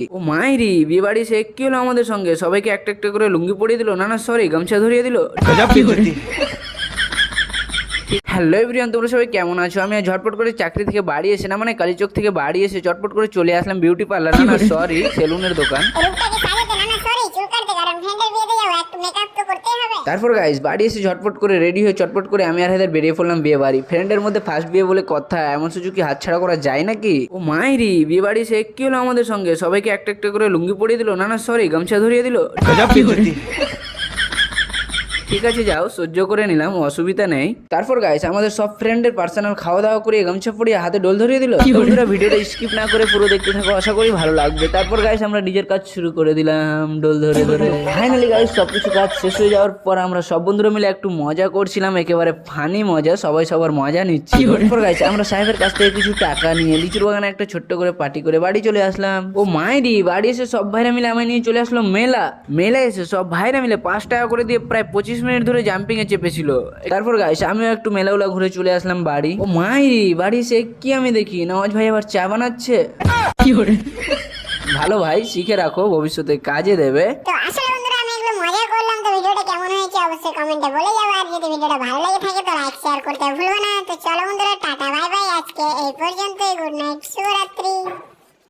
ও মাইরি বিয়ে বাড়ি সে কি হলো আমাদের সঙ্গে? সবাইকে একটা একটা করে লুঙ্গি পরিয়ে দিল, না না সরি গামছা ধরিয়ে দিল। হ্যালো এভরিওয়ান, তোমরা সবাই কেমন আছো? আমি আজ ঝটপট করে চাকরি থেকে বাড়ি এসে, না মানে কালীচক থেকে বাড়ি এসে চটপট করে চলে আসলাম বিউটি পার্লার, না না সরি সেলুনের দোকান। তারপর গাইস বাড়ি এসে ঝটপট করে রেডি হয়ে চটপট করে আমি আর হেদের বেরিয়ে পড়লাম বিয়ে বাড়ি। ফ্রেন্ডের মধ্যে ফার্স্ট বিয়ে বলে কথা, এমন সুযোগ কি হাতছাড়া করা যায় নাকি? ও মাইরি বিয়ে বাড়ি সে কি হলো আমাদের সঙ্গে? সবাইকে একটা একটা করে লুঙ্গি পরিয়ে দিল, না না সরি গামছা ধরিয়ে দিল। ঠিক আছে যাও, সহ্য করে নিলাম, অসুবিধা নেই। তারপর গাইস আমাদের সব ফ্রেন্ডের পার্সোনাল খাওয়া দাওয়া করে গামছা পরিয়ে হাতে ডোল ধরিয়ে দিল। বন্ধুরা ভিডিওটা স্কিপ না করে পুরো দেখতে থাকো, আশা করি ভালো লাগবে। তারপর গাইস আমরা নিজের কাজ শুরু করে দিলাম ডোল ধরে ধরে। ফাইনালি গাইস সবকিছু কাজ শেষ হয়ে যাওয়ার পর আমরা সব বন্ধুরা মিলে একটু মজা করছিলাম, একেবারে ফানি মজা, সবাই সবার মজা নিচ্ছি। তারপর গাইস আমরা সাহেবের কাছ থেকে কিছু টাকা নিয়ে লিচুর বাগানে একটা ছোট্ট করে পার্টি করে বাড়ি চলে আসলাম। ও মাইরি বাড়ি এসে সব ভাইরা মিলে আমায় নিয়ে চলে আসলো মেলা এসে সব ভাইরা মিলে 5 টাকা করে দিয়ে প্রায় 25 মিনিট ধরে জাম্পিং এ চেপেছিল। তারপর গাইস আমিও একটু মেলাউলা ঘুরে চলে আসলাম বাড়ি। ও মাইরি বাড়ি এসে কি আমি দেখি নওয়াজ ভাই আবার চা বানাচ্ছে। ভালো ভাই, শিখে রাখো, ভবিষ্যতে কাজে দেবে। তো আসলে বন্ধুরা আমি এগুলো মজা করলাম। তো ভিডিওটা কেমন হয়েছে অবশ্যই কমেন্টে বলে যাবে, আর যদি ভিডিওটা ভালো লাগে থাকে তো লাইক শেয়ার করতে ভুলবে না। তো চলো বন্ধুরা, টাটা বাই বাই, আজকে এই পর্যন্তই, গুড নাইট, শুভরাত্রি।